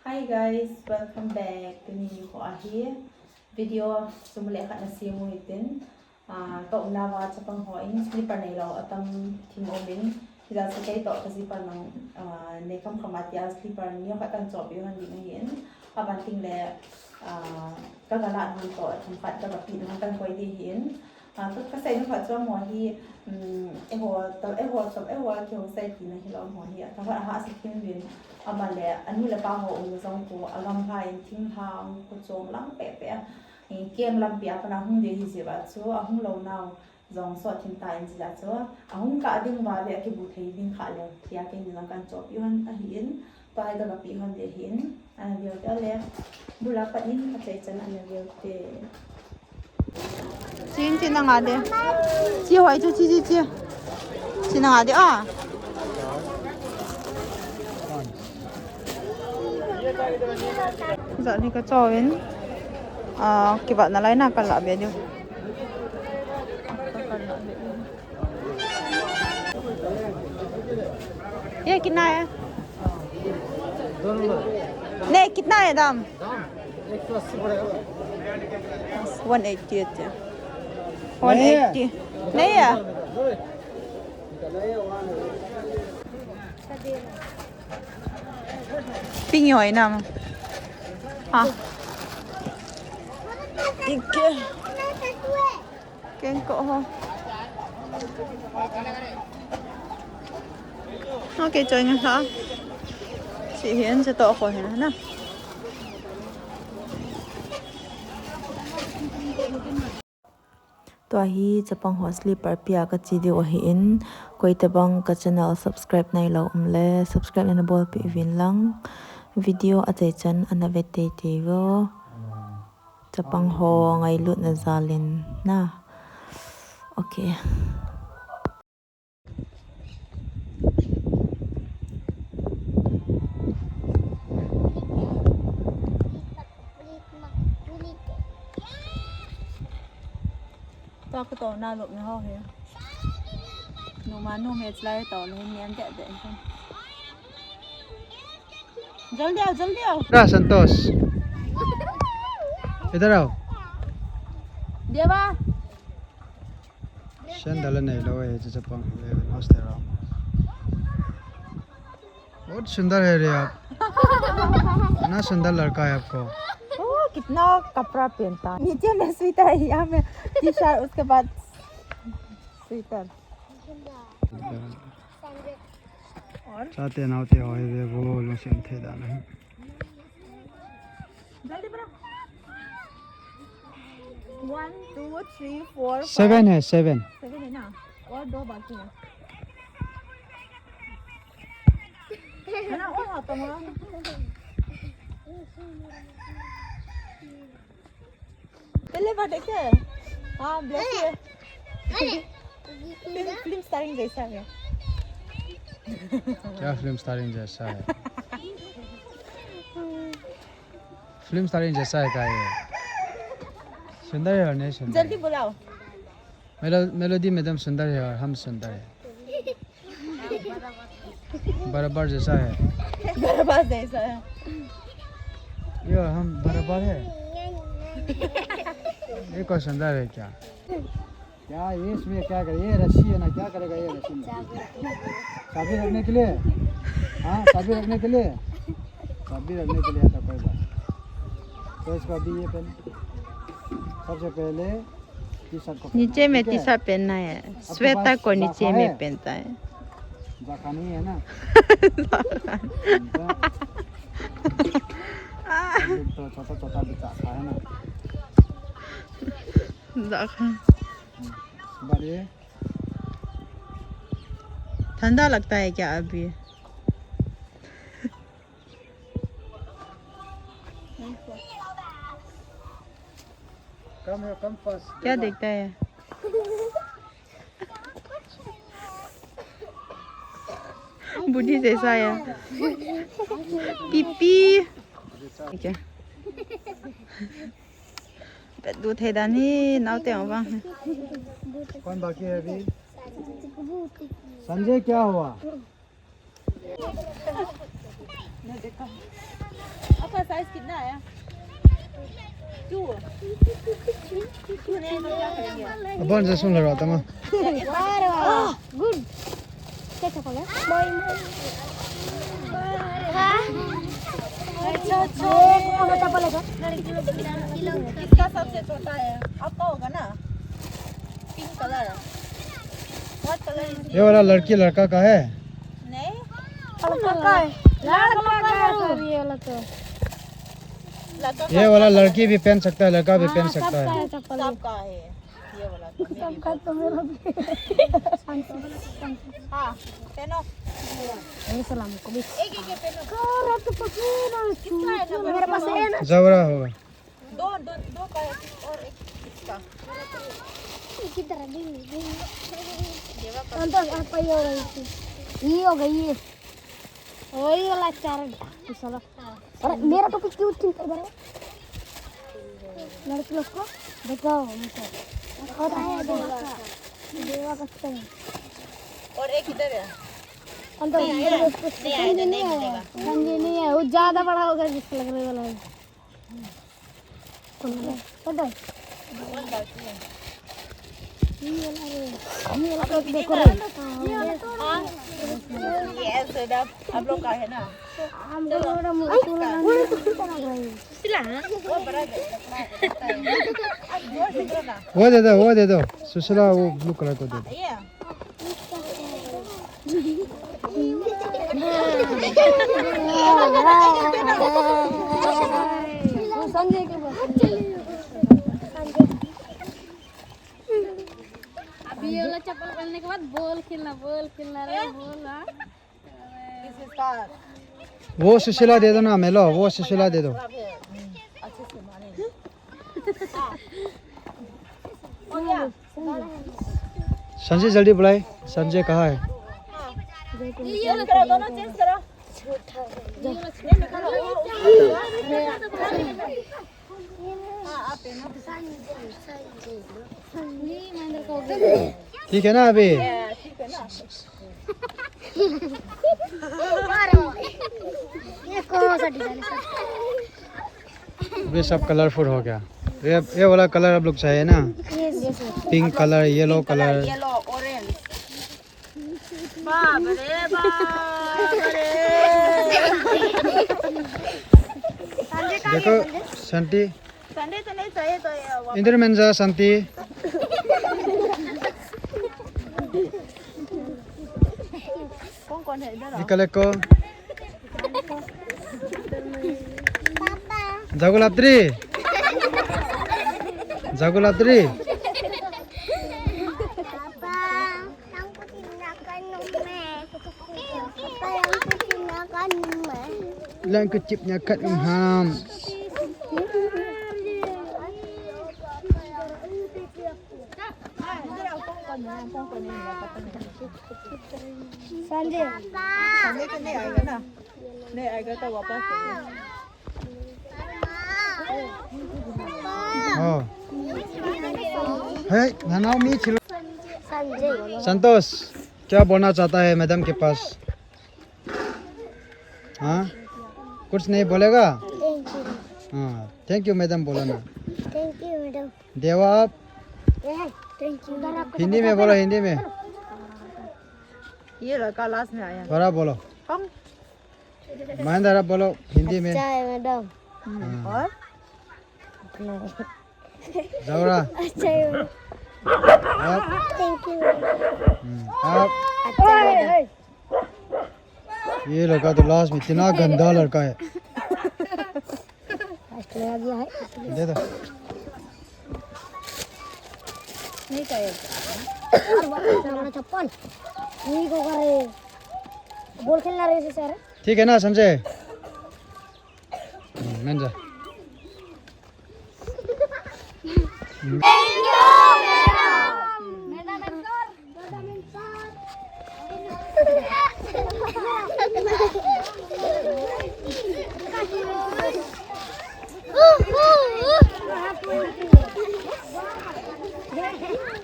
Hi guys, welcome back to Nini ko ahi video sumule khat na simu itin ka umnawa cha pang ho in slipper nei lo atam thim omin hila sa kai to kasi pa nang ne kam khamatya slipper ni khat tan job yo han din hin aban ting le ka gala han to thum khat ka pi nang tan koi di hin ka sai no khat cho mo hi eho kyo sai ti na hi lo mo hi ta ha sikin bin amale ani la pa ho ung zong ko alam hai thing hang ko chom lang pe pe kem lam pia pa na hung de hi se ba chu a hung lo naw zong so thim ta in la chu a hung ka ding ba le ki bu thei ding kha le tia ke ni lang kan chop yon a hin pa ai da pi hon de hin an bio ta le bula pa in a chai chan an bio te Chin chin na nga de. Chi hoài chu chi. Chin na nga de à. Dạ thì cái trò bên cái bạn nó lấy nào cần lạ về đi. Ye कितना है? नहीं कितना है दाम? 180 पड़ेगा 180 है 180 नहीं है ping hỏi nào hả cái cỗ không ok chơi nghe hả chị Hiến sẽ tổ khỏi hả nè to hi chapang ho sleeper pia ka chi di o hi in koi te bang ka channel subscribe nai lo le subscribe na bol pi vin lang video a chei chan ana ve te te go chapang ho ngai lut na zalin na okay to cái tổ nào lụm nó ho hết nó mà nó mệt lại tổ lên nén tệ tệ không जल्दी आओ रा संतोष इधर आओ देवा sandal नहीं लो ये जो चप्पल ले मस्त है राम बहुत सुंदर है रे आप इतना सुंदर लड़का है आपको कितना कपड़ा पहनता है नीचे में स्वेटर है यहाँ में टी शर्ट उसके बाद स्वेटर चाहते नाते हो ये वो लोग थे दाना जल्दी बना 1 2 3 4 7 है 7 7 है ना और 2 बाकी है ना और आता है पहले बात है क्या हाँ ब्लैक है फिल्म स्टारिंग जैसा है क्या फिल्म स्टारिंग जैसा है फिल्म स्टारिंग जैसा है क्या ये सुंदर है और नहीं सुंदर जल्दी बुलाओ मेलोडी मैडम सुंदर है और हम सुंदर है बराबर जैसा है बराबर जैसा है ये और हम बराबर है ये कोई सुंदर है क्या क्या ये इसमें क्या करे ये रस्सी है ना क्या करेगा ये रस्सी में चाबी रखने के लिए हाँ चाबी रखने के लिए आता कोई बात तो इसको अभी ये पहने सबसे पहले टी शर्ट को नीचे में टी शर्ट पहनना है स्वेटर को नीचे में पहनता है जाका नहीं है ना तो छोटा बिचा है ना बढ़िए ठंडा लगता है क्या अभी कम पास क्या देखता है बुढ़ी जैसा है पीपी क्या दूध है दानी नावते होगा कौन बाकी है अभी संजय क्या हुआ देखो आपका साइज कितना है 2 ने तो क्या करेंगे अपन से सुन रहा था मैं गुड क्या चप्पल है अच्छा कौन सा चप्पल है किसका सबसे छोटा है आपका होगा ना पिंक कलर व्हाट कलर ये वाला लड़की लड़का का है नहीं लड़का का है ये वाला तो ये वाला लड़की भी पहन सकता है लड़का भी पहन सकता है चप्पल सबका है ये वाला तो सबका तो मेरा भी हाँ पहनो सलाम को भी एक पहनो तो पसीना मेरे पास है ना जबरा होगा दो का है और एक इसका किधर है अंदर apa ये हो गई ये वही वाला चार साला अरे मेरा टॉपिक क्यों चिंता कर रहे लड़के लोग को बताओ मुझे और आया देवा का स्टैंड और एक इधर है अंदर नहीं है वो ज्यादा बड़ा होगा जिसको लग रहा वाला है कौन है अंदर ये वाला तो देखो रे ये सुdah आप लोग का है ना हम लोग मुझे वो दे दो सुशीला वो ब्लू कलर को दे दो ये संजय के पास अभी ये वाला चप्पल पहनने के बाद बॉल खेलना रे बॉल हां दिस इज का वो सुशीला दे दो ना मेलो वो सुशीला दे दो अच्छे से माने हो गया संजय जल्दी बुलाए संजय कहाँ है चेंज करो दोनों चेंज करो ठीक है ना अभी ठीक है ना ये कौन सा डिजाइन है अभी सब कलरफुल हो गया ये वाला कलर आप लोग चाहिए ना pink colour yellow colour yellow orange बाप रे देखो शांति संडे तो नहीं चाहिए तो इधर में जा शांति कौन है इधर निकले को जागुलात्री lang kecipnya kat ham Sanjay Sunday तो नहीं आएगा ना नहीं आएगा तो वापस oh hey नाना मी छिलो संजय संतोष क्या बोलना चाहता है मैडम के पास हाँ कुछ नहीं बोलेगा हाँ थैंक यू मैडम बोलो ना थैंक यू मैडम देवा आप थैंक यू हिंदी में बोलो हिंदी में ये लड़का लास्ट में आया थोड़ा बोलो हम महेंद्र आप बोलो हिंदी में अच्छा है मैडम और जवरा अच्छा है आप थैंक यू आप अच्छा है ये लड़का तो लास्ट में इतना गंदा लड़का है आ गया है दे दो नहीं चाहिए हमारा चप्पल नहीं को करे बॉल खेलना रहे से सर ठीक है ना संजय मंजा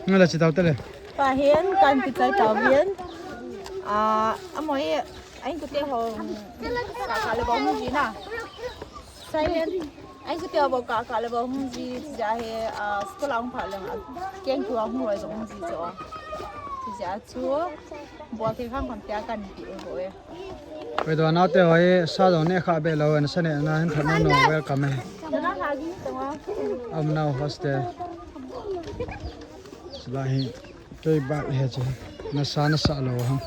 Ngala si tao tele. Pahin kan kita tawian amoy anh cứ tiêu hồ cả là bóng không gì nào sai lên anh cứ tiêu bóng cả là bóng không gì giá hệ school ông phải là kiên cường ông rồi giống gì rồi thì giá chúa bỏ cái khăn còn tia cần bị rồi bây giờ nó tiêu ấy sao rồi nè khá bê lâu anh sẽ nè nó hình thành nó welcome nó là gì đúng không now hostel selahi tôi bạn hết chứ nó sợ lâu không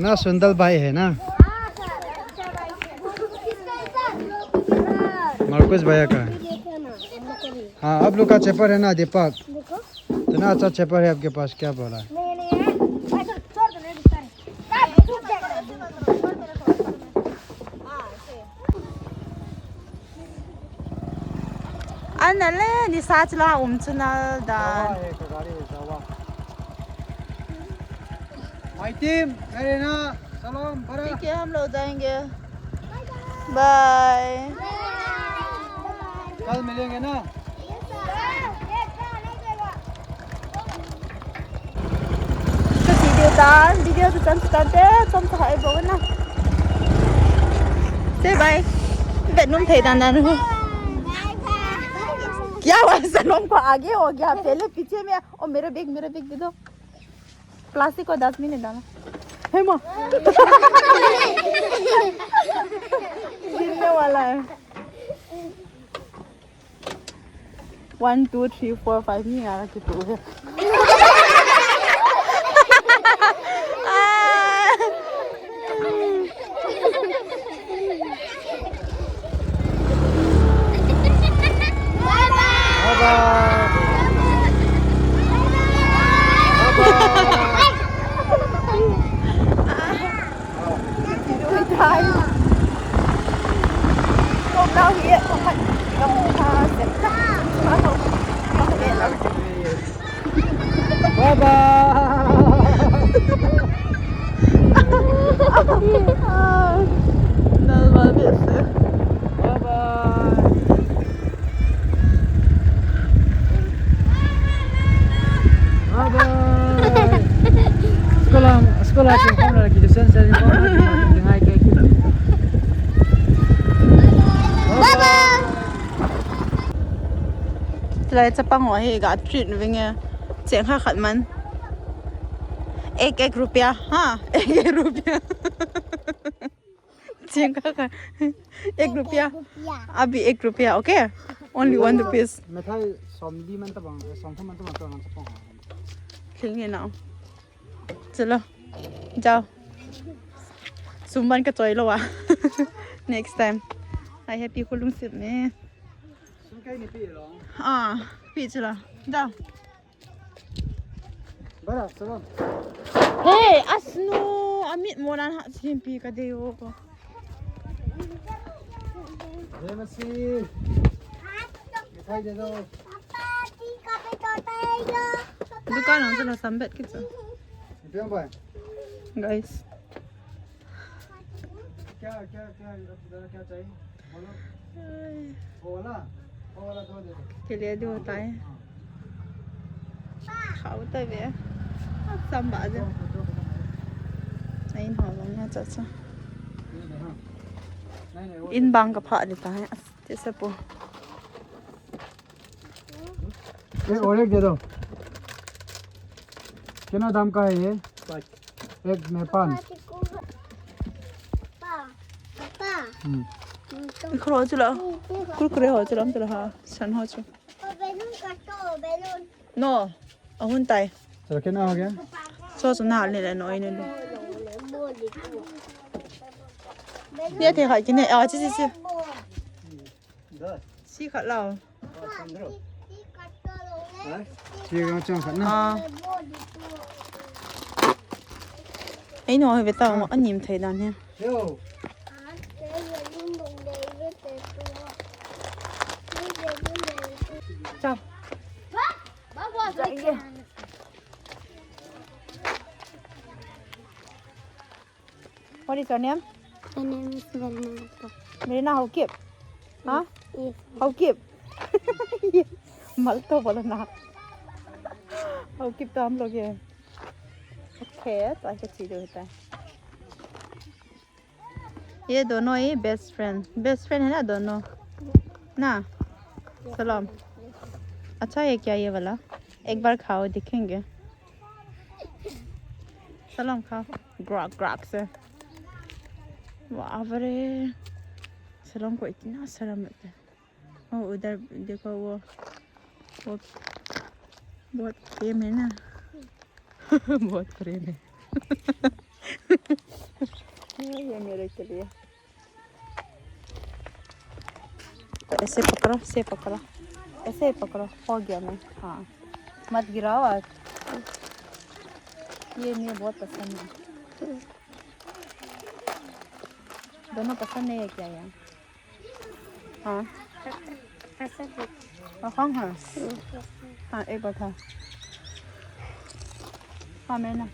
ना सुंदर भाई है ना मार्कुस भैया का हाँ अब लोग का चेपर है ना दीपक इतना अच्छा चेपर है आपके पास क्या बोला है anh này lên đi sát là chân da My team, Arena, salam, para. ठीक है हम लोग जाएंगे बाय कल मिलेंगे ना video tu trong thời bộ na say bye vậy nôm thầy đàn đàn luôn क्या हुआ सलोम को आगे हो गया पहले पीछे में और मेरा बैग दे दो प्लास्टिक को 10 मिनट डाला है माँ गिरने वाला है 1 2 3 4 5 नहीं आ रहा कितना है Bye sekolah sing lagi desain saya dengan kayak gitu. Bye bye. Lại cho bằng hóa hệ gạt chuyện với nghe chuyện khác khẩn mắn एक रुपया हाँ एक रुपया chuyện khác khẩn 1 रुपया अभी 1 रुपया ओके only 1 rupees मैं था सोमली मन तो बंग सोमफा मन तो मत बंग सब बंग ठीक है ना चलो जाओ सुमन का चोई लो आ next time I happy को लूँ सिर्फ में सुन कहीं नहीं पी लो हाँ पी चला जाओ बड़ा चलो Hey, asno, amit mo na simpi ka dayo ko. ये मसी मिठाई दे दो Dukan ang sila sambet kita. क्यों भाई Guys, क्या क्या क्या क्या चाहिए बोलो वो वाला दो दे दो kiliya di tayo. Khao tayo be. Samba aja. Ayun halong na chacha. In bang ka pha di tayo. Tisa po. ये और एक दे दो कितना दाम का है ये एक में 5 Khro chula. Kurkure ho chula am chula ha. San ho chu. No. Ahun tay. चलो कितना हो गया So so na le no ine lu. Ye the khai kine a chi chi chi. 10 Si khat lao. 15 ठीक है चल खा ना Ai no he beta mo anim thai dan he. Yo Chao. What is your name? My name is Verna. Merina how keep? Huh? Yes. How keep? Malto pala na. Keep तो हम लोग खेत ऐसे चीज़ होता है। ये दोनों ही बेस्ट फ्रेंड है ना दोनों ना। सलाम। अच्छा है क्या ये वाला? एक बार खाओ दिखेंगे। सलाम खाओ ग्राक ग्राक से। वाह बरे सलाम को इतना शर्म आता है। और उधर देखो वो बहुत प्रेम है ना। बहुत प्रेम है। ये मेरे के लिए। तो ऐसे पकड़ो ऐसे ही पकड़ो हो गया मैं। हाँ मत गिराओ आज। ये मुझे बहुत पसंद है। दोनों पसंद नहीं है क्या यार? हाँ हाँ हाँ एक बात है। हाँ मैं ना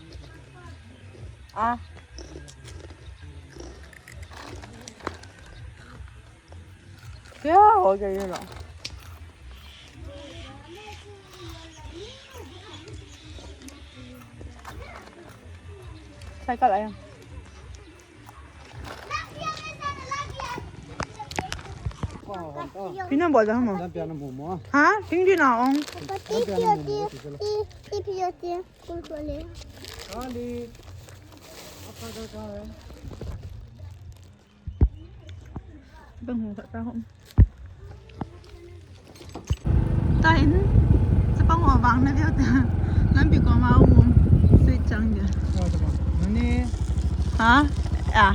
क्या हो गया ये लो। साइकिल आया। Pina bola hả? Đang piano mồm mà. Hả? Tiếng đi nào ông? Ali. Apa kau? Bưng hồ thật ra không? Tahin sa pangwabang na diyo ta. Lampi ko maumum. Sweet chang dia. Nani? Hả? À.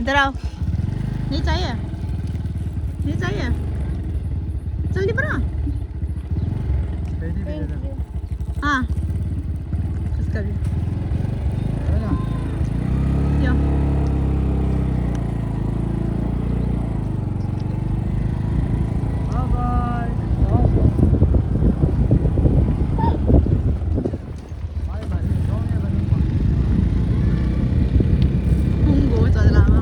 Iधर आओ. नहीं चाहिए? नहीं चाहिए? जल्दी बना. Ready भी दे दे. हाँ. इसका भी. है ना? यो. Bye bye. Bye bye. Don't ever leave. 홍보 잘라마.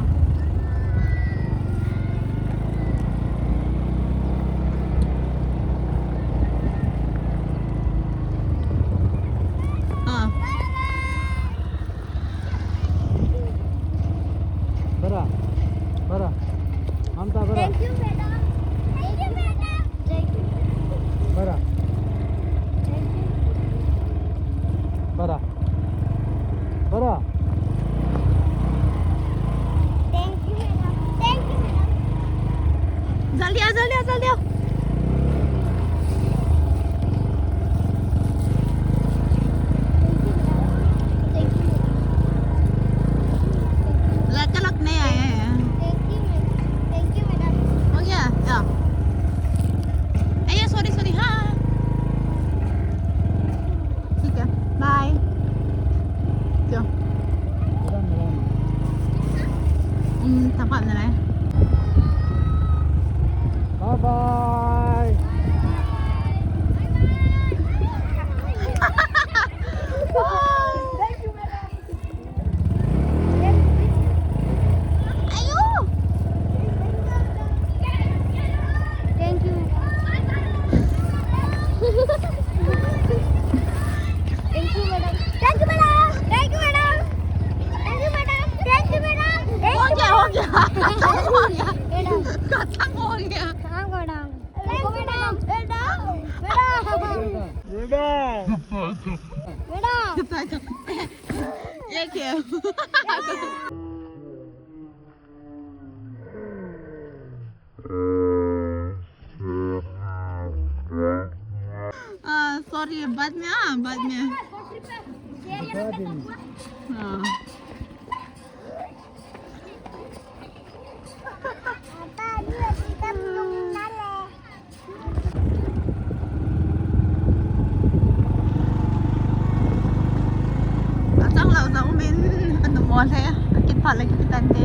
Bara. Bara. Mamta bara. Thank you, madam. Thank you, madam. Thank you. Bara. Bara. Bara. Thank you, madam. Thank you, madam. जल्दी आओ जल्दी आओ जल्दी आओ. Thank you, लग नहीं आया है. thank you, madam. Thank you, madam. हो गया? या. अये सॉरी हाँ. ठीक है. बाय. क्यों? Bara mera. Tempat mana? Bye bye. Thank you, madam. Thank you, madam. Thank you, madam. Thank you, madam. Thank you, madam. Thank you, madam. हो गया हो गया. Madam. खत्म हो गया. Thank you, madam. Thank you, madam. Madam. ये क्या? Sorry बाद में बाद में. हाँ. Chắc là dấu bên ăn đồ mòn thế. Kết phạt là cái tàn thế.